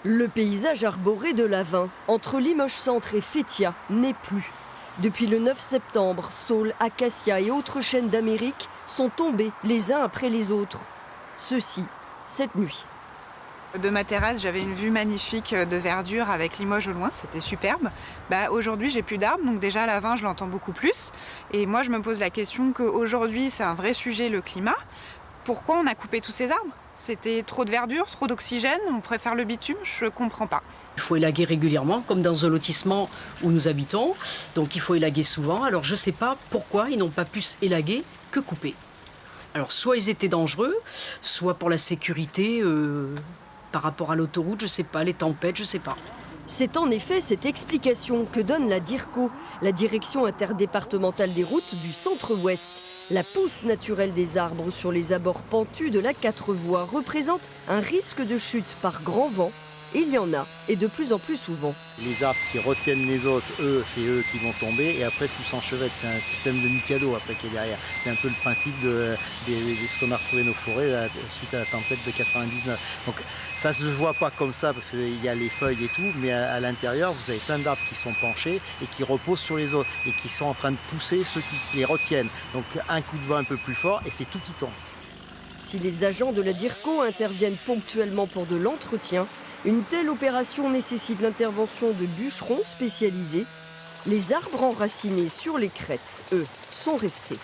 Le paysage arboré de l'Avin, entre Limoges Centre et Fétia, n'est plus. Depuis le 9 septembre, saules, acacias et autres chênes d'Amérique sont tombés les uns après les autres. Ceci, cette nuit. De ma terrasse, j'avais une vue magnifique de verdure avec Limoges au loin, c'était superbe. Aujourd'hui, j'ai plus d'arbres, donc déjà l'Avin, je l'entends beaucoup plus. Et moi, je me pose la question qu'aujourd'hui, c'est un vrai sujet, le climat. Pourquoi on a coupé tous ces arbres? C'était trop de verdure, trop d'oxygène, on préfère le bitume, je comprends pas. Il faut élaguer régulièrement, comme dans un lotissement où nous habitons. Donc il faut élaguer souvent. Alors je ne sais pas pourquoi ils n'ont pas plus élaguer que couper. Alors soit ils étaient dangereux, soit pour la sécurité par rapport à l'autoroute, je ne sais pas, les tempêtes, je ne sais pas. C'est en effet cette explication que donne la DIRCO, la Direction interdépartementale des routes du Centre-Ouest. La pousse naturelle des arbres sur les abords pentus de la 4 voies représente un risque de chute par grand vent. Il y en a, et de plus en plus souvent. Les arbres qui retiennent les autres, c'est eux qui vont tomber, et après tout s'enchevêtre. C'est un système de Mikado après qui est derrière. C'est un peu le principe de ce qu'on a retrouvé nos forêts suite à la tempête de 99. Donc ça se voit pas comme ça parce qu'il y a les feuilles et tout, mais à l'intérieur vous avez plein d'arbres qui sont penchés et qui reposent sur les autres et qui sont en train de pousser ceux qui les retiennent. Donc un coup de vent un peu plus fort et c'est tout qui tombe. Si les agents de la DIRCO interviennent ponctuellement pour de l'entretien, une telle opération nécessite l'intervention de bûcherons spécialisés. Les arbres enracinés sur les crêtes, eux, sont restés.